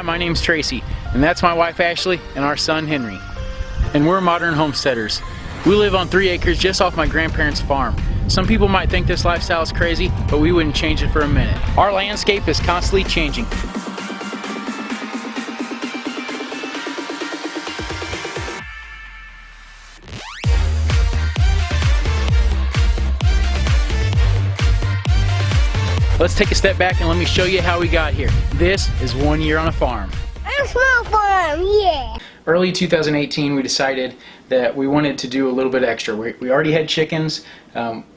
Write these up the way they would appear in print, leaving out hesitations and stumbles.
Hi, my name's Tracy, and that's my wife Ashley and our son Henry. And we're modern homesteaders. We live on 3 acres just off my grandparents' farm. Some people might think this lifestyle is crazy, but we wouldn't change it for a minute. Our landscape is constantly changing. Let's take a step back and let me show you how we got here. This is 1 year on a farm. A small farm, yeah. Early 2018, we decided that we wanted to do a little bit extra. We already had chickens.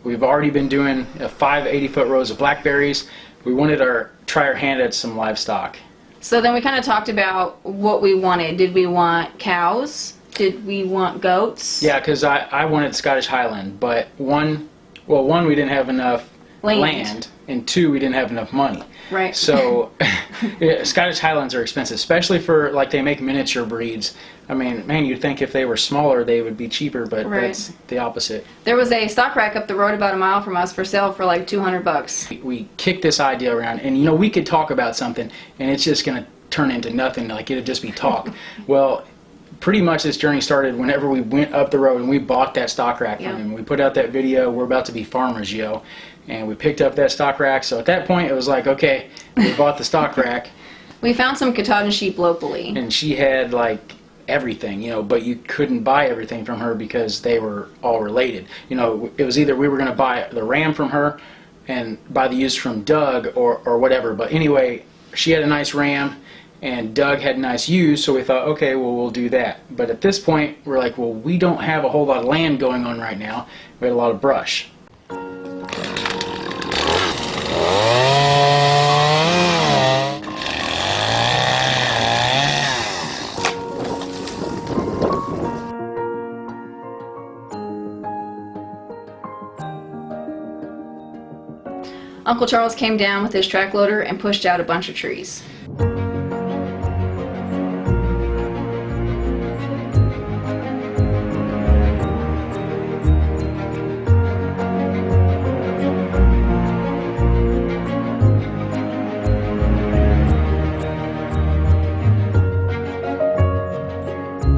We've already been doing 5 80-foot rows of blackberries. We wanted to try our hand at some livestock. So then we kind of talked about what we wanted. Did we want cows? Did we want goats? Yeah, because I wanted Scottish Highland, but one, we didn't have enough land, and 2, we didn't have enough money. Right. So Scottish Highlands are expensive, especially for, like, they make miniature breeds. I mean, man, you'd think if they were smaller they would be cheaper, but that's the opposite. There was a stock rack up the road about a mile from us for sale for like $200. We kicked this idea around, and you know, we could talk about something and it's just going to turn into nothing, like it'd just be talk. Well, pretty much this journey started whenever we went up the road and we bought that stock rack from him. We put out that video, "We're about to be farmers, yo." And we picked up that stock rack. So at that point it was like, okay, we bought the stock rack. We found some Katahdin sheep locally. And she had like everything, you know, but you couldn't buy everything from her because they were all related. You know, it was either we were going to buy the ram from her and buy the ewes from Doug or whatever. But anyway, she had a nice ram and Doug had nice ewes, so we thought, okay, well, we'll do that. But at this point, we're like, well, we don't have a whole lot of land going on right now. We had a lot of brush. Uncle Charles came down with his track loader and pushed out a bunch of trees.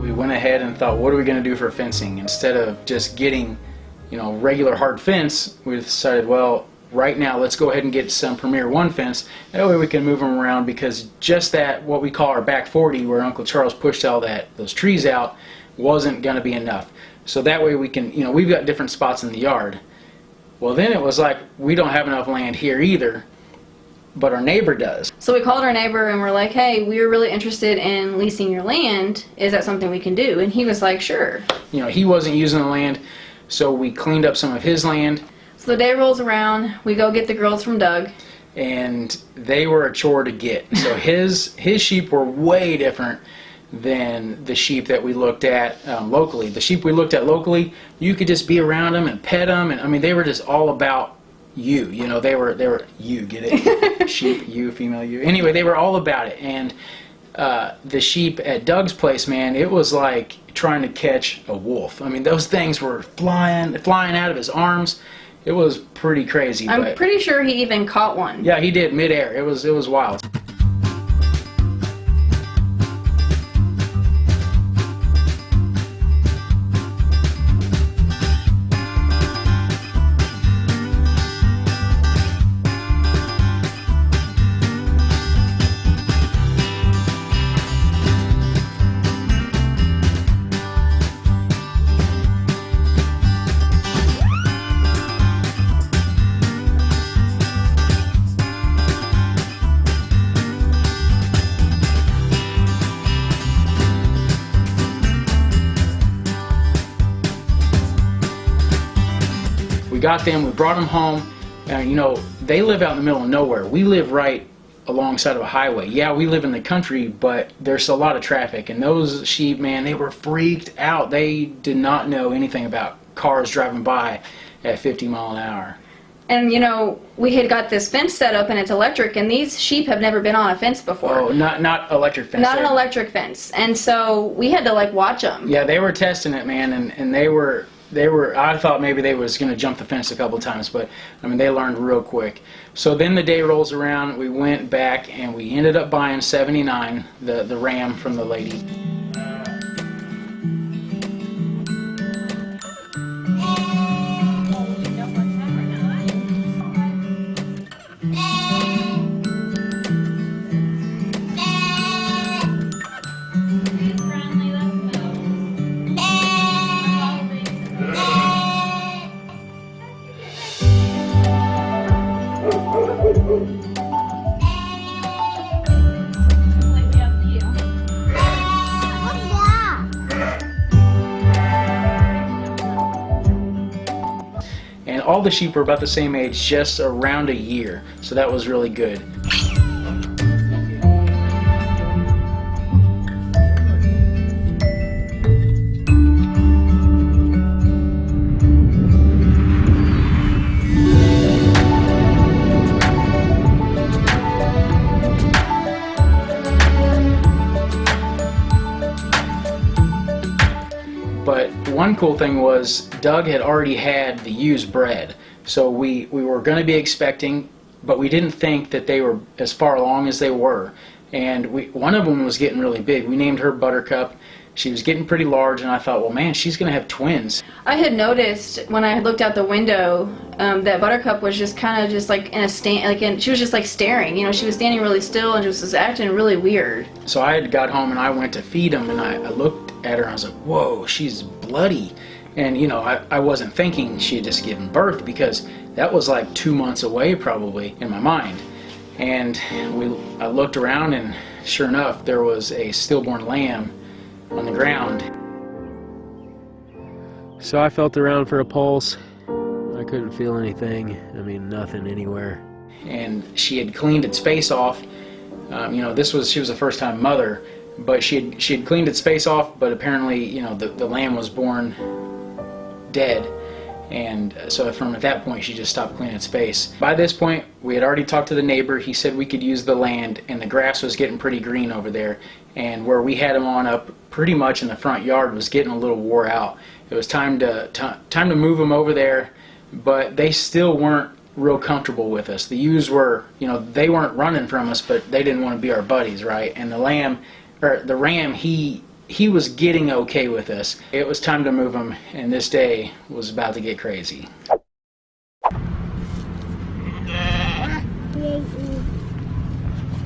We went ahead and thought, what are we going to do for fencing? Instead of just getting, you know, regular hard fence, we decided, well, right now let's go ahead and get some Premier 1 fence. That way we can move them around, because just that, what we call our back 40, where Uncle Charles pushed all those trees out, wasn't going to be enough. So that way we can, you know, we've got different spots in the yard. Well, then it was like, we don't have enough land here either, but our neighbor does. So we called our neighbor and we're like, hey, we're really interested in leasing your land. Is that something we can do? And he was like, sure. You know, he wasn't using the land, so we cleaned up some of his land. So the day rolls around, we go get the girls from Doug. And they were a chore to get. So his sheep were way different than the sheep that we looked at locally. The sheep we looked at locally, you could just be around them and pet them, and I mean, they were just all about you. You know, they were you, get it? Sheep, you, female, you. Anyway, they were all about it. And the sheep at Doug's place, man, it was like trying to catch a wolf. I mean, those things were flying out of his arms. It was pretty crazy. I'm pretty sure he even caught one. Yeah, he did midair. It was wild. We got them, we brought them home, and you know, they live out in the middle of nowhere. We live right alongside of a highway. Yeah, we live in the country, but there's a lot of traffic, and those sheep, man, they were freaked out. They did not know anything about cars driving by at 50 miles an hour. And you know, we had got this fence set up and it's electric, and these sheep have never been on a fence before. Oh, not electric fence. Not an electric fence. And so we had to like watch them. Yeah, they were testing it, man, and they were I thought maybe they was going to jump the fence a couple times, but I mean, they learned real quick. So then the day rolls around, we went back and we ended up buying 79, the ram from the lady. And all the sheep were about the same age, just around a year. So that was really good. But one cool thing was Doug had already had the ewes bred. So we were going to be expecting, but we didn't think that they were as far along as they were. And one of them was getting really big. We named her Buttercup. She was getting pretty large, and I thought, well, man, she's going to have twins. I had noticed when I had looked out the window that Buttercup was just kind of just like in a stand, she was just like staring. You know, she was standing really still and just was acting really weird. So I had got home and I went to feed them, and I looked at her and I was like, whoa, she's bloody. And you know, I wasn't thinking she had just given birth, because that was like 2 months away probably in my mind. And I looked around, and sure enough, there was a stillborn lamb on the ground. So I felt around for a pulse. I couldn't feel anything. I mean, nothing anywhere. And she had cleaned its face off. You know, she was a first-time mother, but she had cleaned its face off. But apparently, you know, the lamb was born dead, and so from at that point she just stopped cleaning its face. By this point, we had already talked to the neighbor. He said we could use the land, and the grass was getting pretty green over there, and where we had them on up pretty much in the front yard was getting a little wore out. It was time to move them over there, but they still weren't real comfortable with us. The ewes were, you know, they weren't running from us, but they didn't want to be our buddies, right? And the ram, he was getting okay with us. It was time to move him, and this day was about to get crazy.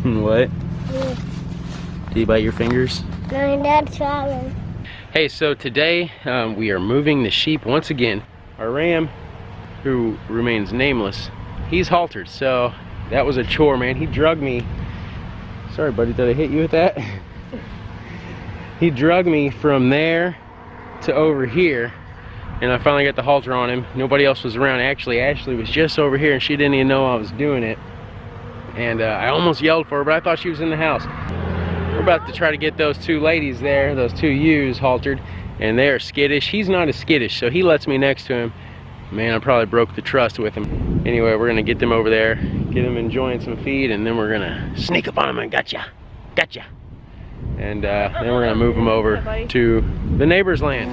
What? Did you bite your fingers? No, Dad's trying. Hey, so today we are moving the sheep once again. Our ram, who remains nameless, he's haltered, so that was a chore, man. He drugged me. Sorry, buddy, did I hit you with that? He drugged me from there to over here, and I finally got the halter on him. Nobody else was around. Actually, Ashley was just over here, and she didn't even know I was doing it. And I almost yelled for her, but I thought she was in the house. We're about to try to get those two ladies there, those two ewes haltered, and they are skittish. He's not as skittish, so he lets me next to him. Man, I probably broke the trust with him. Anyway, we're gonna get them over there, get them enjoying some feed, and then we're gonna sneak up on them and gotcha. And then we're gonna move them over to the neighbor's land.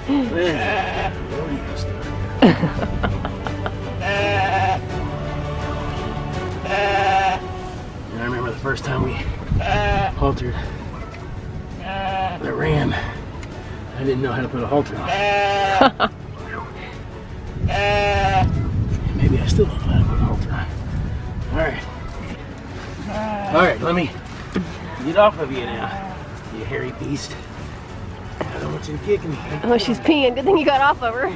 And I remember the first time we haltered the ram, I didn't know how to put a halter on. Maybe I still don't know how to put a halter on. Alright, let me get off of you now, you hairy beast. I don't want you to kick me. Oh, she's peeing. Good thing you got off of her.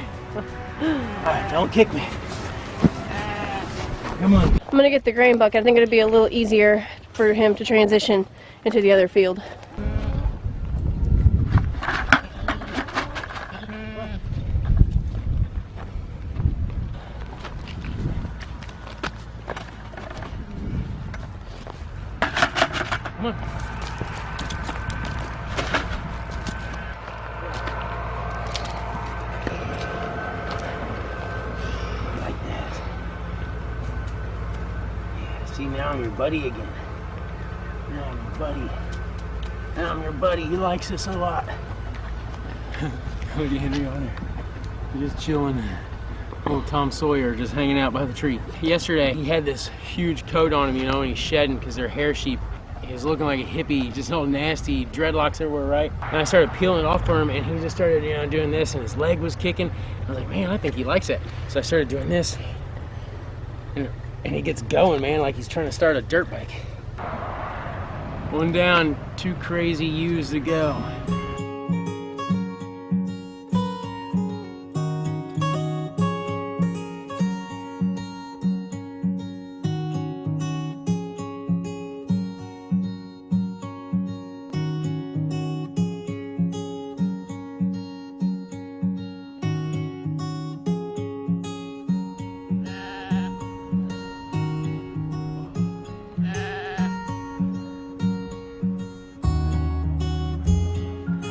Alright, don't kick me. Come on. I'm gonna get the grain bucket. I think it'll be a little easier for him to transition into the other field. Come on. Like that. Yeah, see, now I'm your buddy again. Now I'm your buddy. Now I'm your buddy. He likes this a lot. Look at Henry on there. He's just chilling. Old Tom Sawyer just hanging out by the tree. Yesterday, he had this huge coat on him, you know, and he's shedding because they're hair sheep. He was looking like a hippie, just all nasty, dreadlocks everywhere, right? And I started peeling it off for him, and he just started, you know, doing this, and his leg was kicking. I was like, man, I think he likes it. So I started doing this, and he gets going, man, like he's trying to start a dirt bike. One down, 2 crazy ewes to go.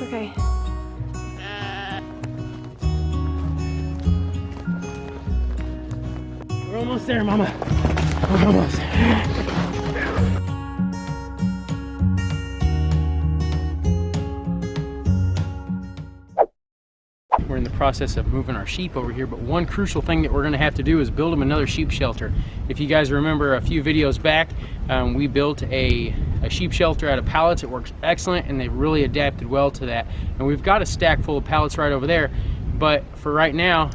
Okay. We're almost there, Mama. We're almost there. We're in the process of moving our sheep over here, but one crucial thing that we're going to have to do is build them another sheep shelter. If you guys remember a few videos back, we built a sheep shelter out of pallets. It works excellent, and they've really adapted well to that. And we've got a stack full of pallets right over there, but for right now,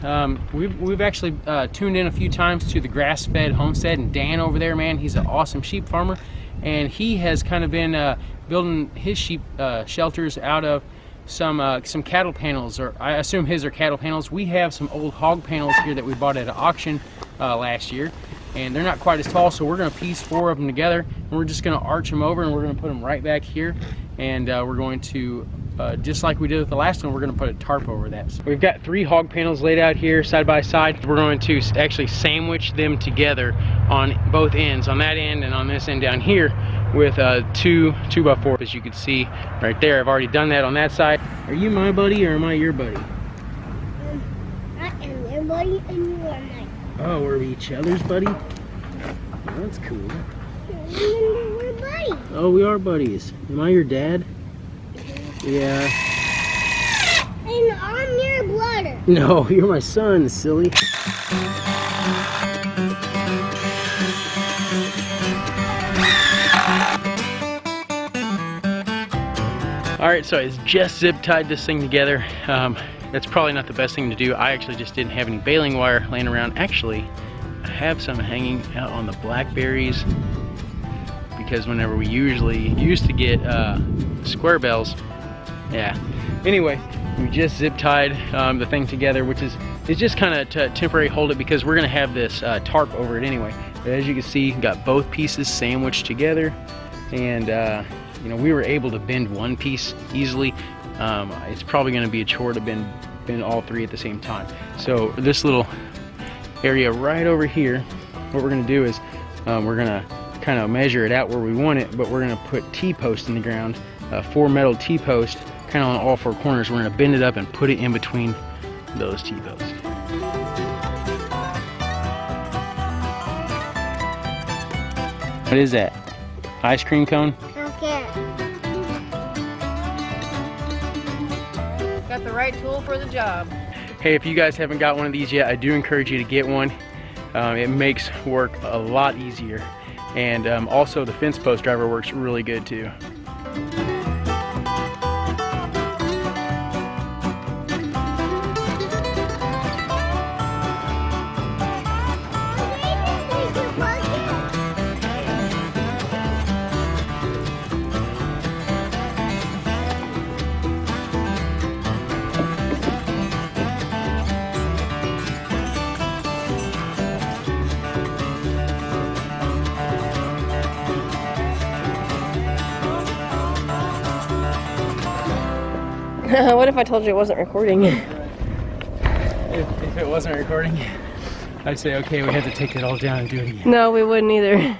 we've actually tuned in a few times to the grass-fed homestead, and Dan over there, man, he's an awesome sheep farmer, and he has kind of been building his sheep shelters out of some cattle panels, or I assume his are cattle panels. We have some old hog panels here that we bought at an auction last year, and they're not quite as tall, so we're going to piece 4 of them together, and we're just going to arch them over, and we're going to put them right back here, and we're going to just like we did with the last one, we're going to put a tarp over that. So we've got 3 hog panels laid out here side by side. We're going to actually sandwich them together on both ends, on that end and on this end down here, with 2 2x4, as you can see right there. I've already done that on that side. Are you my buddy or am I your buddy? I am your buddy and you are mine. Oh, we're each other's buddy? That's cool. We're buddies. Oh, we are buddies. Am I your dad? Yeah. And I'm your brother. No, you're my son, silly. Alright, so it's just zip tied this thing together. That's probably not the best thing to do. I actually just didn't have any baling wire laying around. Actually, I have some hanging out on the blackberries, because whenever we usually used to get square bells, yeah. Anyway, we just zip tied the thing together, which is just kind of to temporary hold it, because we're gonna have this tarp over it anyway. But as you can see, got both pieces sandwiched together, and you know, we were able to bend one piece easily. It's probably going to be a chore to bend all 3 at the same time. So this little area right over here, what we're going to do is we're going to kind of measure it out where we want it, but we're going to put T-posts in the ground, 4 metal T-posts, kind of on all 4 corners. We're going to bend it up and put it in between those T-posts. What is that? Ice cream cone? Okay. Got the right tool for the job. Hey, if you guys haven't got one of these yet, I do encourage you to get one. It makes work a lot easier, and also the fence post driver works really good too. What if I told you it wasn't recording? If it wasn't recording, I'd say, okay, we have to take it all down and do it again. No, we wouldn't either.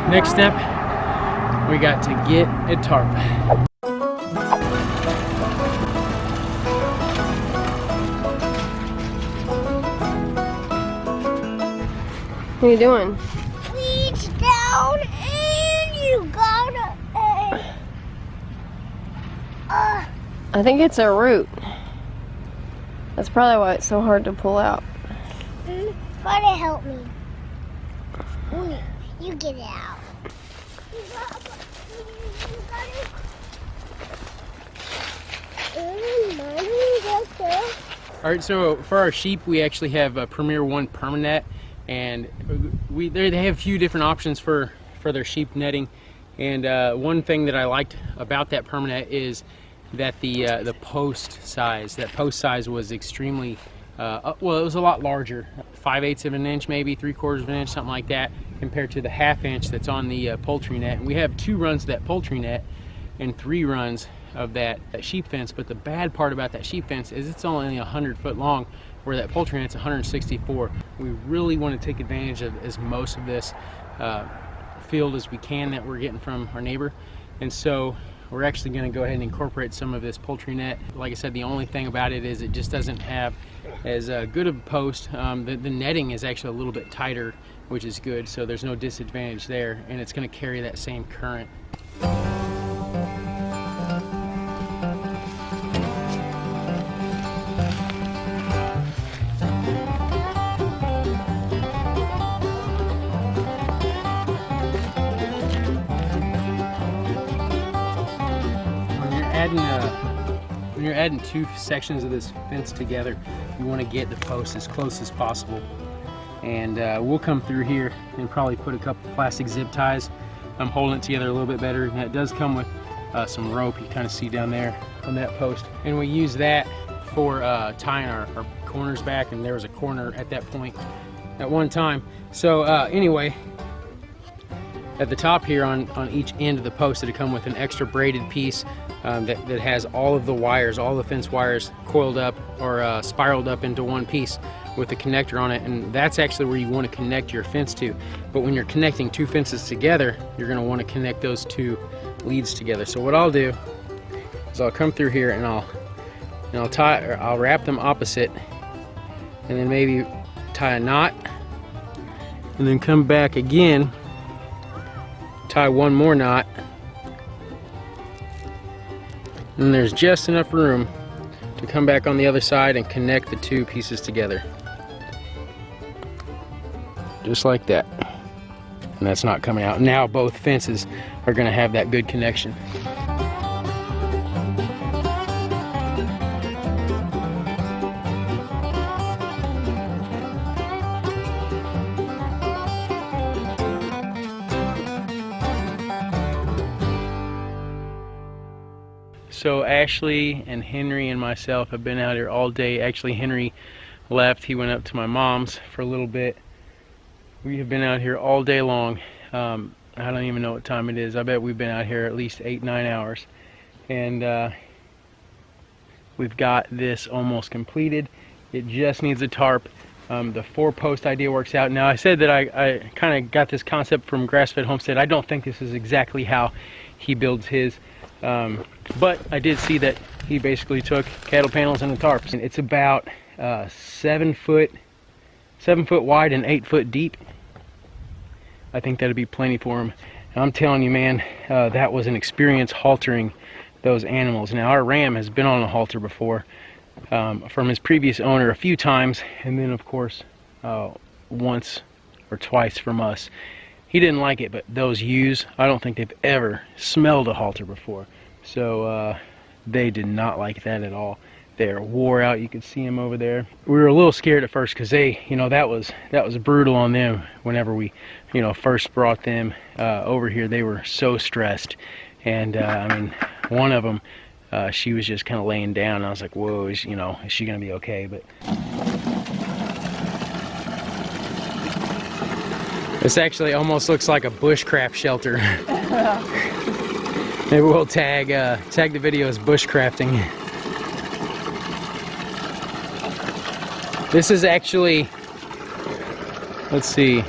Next step, we got to get a tarp. What are you doing? Reach down and you gotta. I think it's a root. That's probably why it's so hard to pull out. Try to help me. You get it out. All right, so for our sheep, we actually have a Premier 1 permanet, and they have a few different options for their sheep netting. And one thing that I liked about that permanet is that the post size was extremely well, it was a lot larger, 5/8 of an inch, maybe 3/4 of an inch, something like that, compared to the 1/2 inch that's on the poultry net. And we have 2 runs of that poultry net and 3 runs of that sheep fence. But the bad part about that sheep fence is it's only 100 foot long, where that poultry net's 164. We really want to take advantage of as most of this field as we can that we're getting from our neighbor, and so we're actually going to go ahead and incorporate some of this poultry net. Like I said, the only thing about it is it just doesn't have as good of a post. The netting is actually a little bit tighter, which is good, so there's no disadvantage there, and it's going to carry that same current. When you're adding 2 sections of this fence together, you want to get the posts as close as possible. And we'll come through here and probably put a couple plastic zip ties. I'm holding it together a little bit better, and it does come with some rope you kind of see down there on that post. And we use that for tying our corners back, and there was a corner at that point at one time. So anyway, at the top here on each end of the post, it'll come with an extra braided piece that has all of the wires, all the fence wires coiled up or spiraled up into one piece with a connector on it, and that's actually where you want to connect your fence to. But when you're connecting 2 fences together, you're going to want to connect those 2 leads together. So what I'll do is I'll come through here and I'll wrap them opposite, and then maybe tie a knot, and then come back again, tie one more knot, and there's just enough room to come back on the other side and connect the 2 pieces together. Just like that. And that's not coming out. Now both fences are going to have that good connection. So Ashley and Henry and myself have been out here all day. Actually, Henry left. He went up to my mom's for a little bit. We have been out here all day long. I don't even know what time it is. I bet we've been out here at least 8-9 hours. And we've got this almost completed. It just needs a tarp. The 4-post idea works out. Now, I said that I kind of got this concept from Grass-Fed Homestead. I don't think this is exactly how he builds his. But I did see that he basically took cattle panels and the tarps. And it's about 7 foot wide and 8 foot deep. I think that'd be plenty for him. And I'm telling you, man, that was an experience haltering those animals. Now, our ram has been on a halter before from his previous owner a few times, and then of course once or twice from us. He didn't like it, but those ewes, I don't think they've ever smelled a halter before. So they did not like that at all. They're wore out. You could see them over there. We were a little scared at first because they, that was brutal on them. Whenever we, first brought them over here, they were so stressed. And I mean, one of them, she was just kind of laying down. And I was like, whoa, is she gonna be okay? But This actually almost looks like a bushcraft shelter. Maybe we'll tag the video as bushcrafting. This is actually, let's see.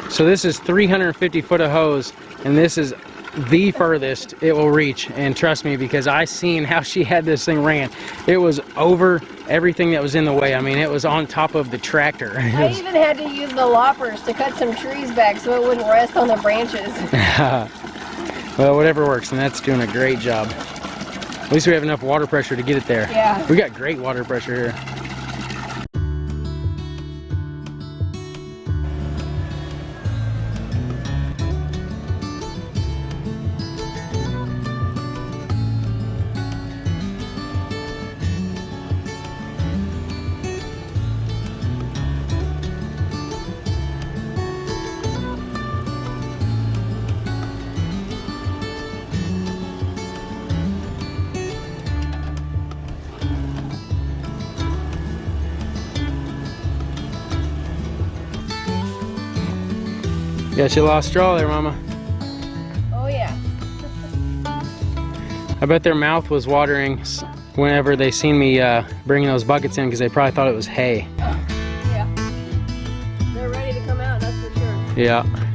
So this is 350 foot of hose, and this is the furthest it will reach. And trust me, because I seen how she had this thing ran. It was over everything that was in the way. I mean, it was on top of the tractor. I even had to use the loppers to cut some trees back so it wouldn't rest on the branches. Well, whatever works, and that's doing a great job. At least we have enough water pressure to get it there. Yeah. We got great water pressure here. Got your lost straw there, Mama. Oh yeah. I bet their mouth was watering whenever they seen me bringing those buckets in, because they probably thought it was hay. Yeah. They're ready to come out, that's for sure. Yeah.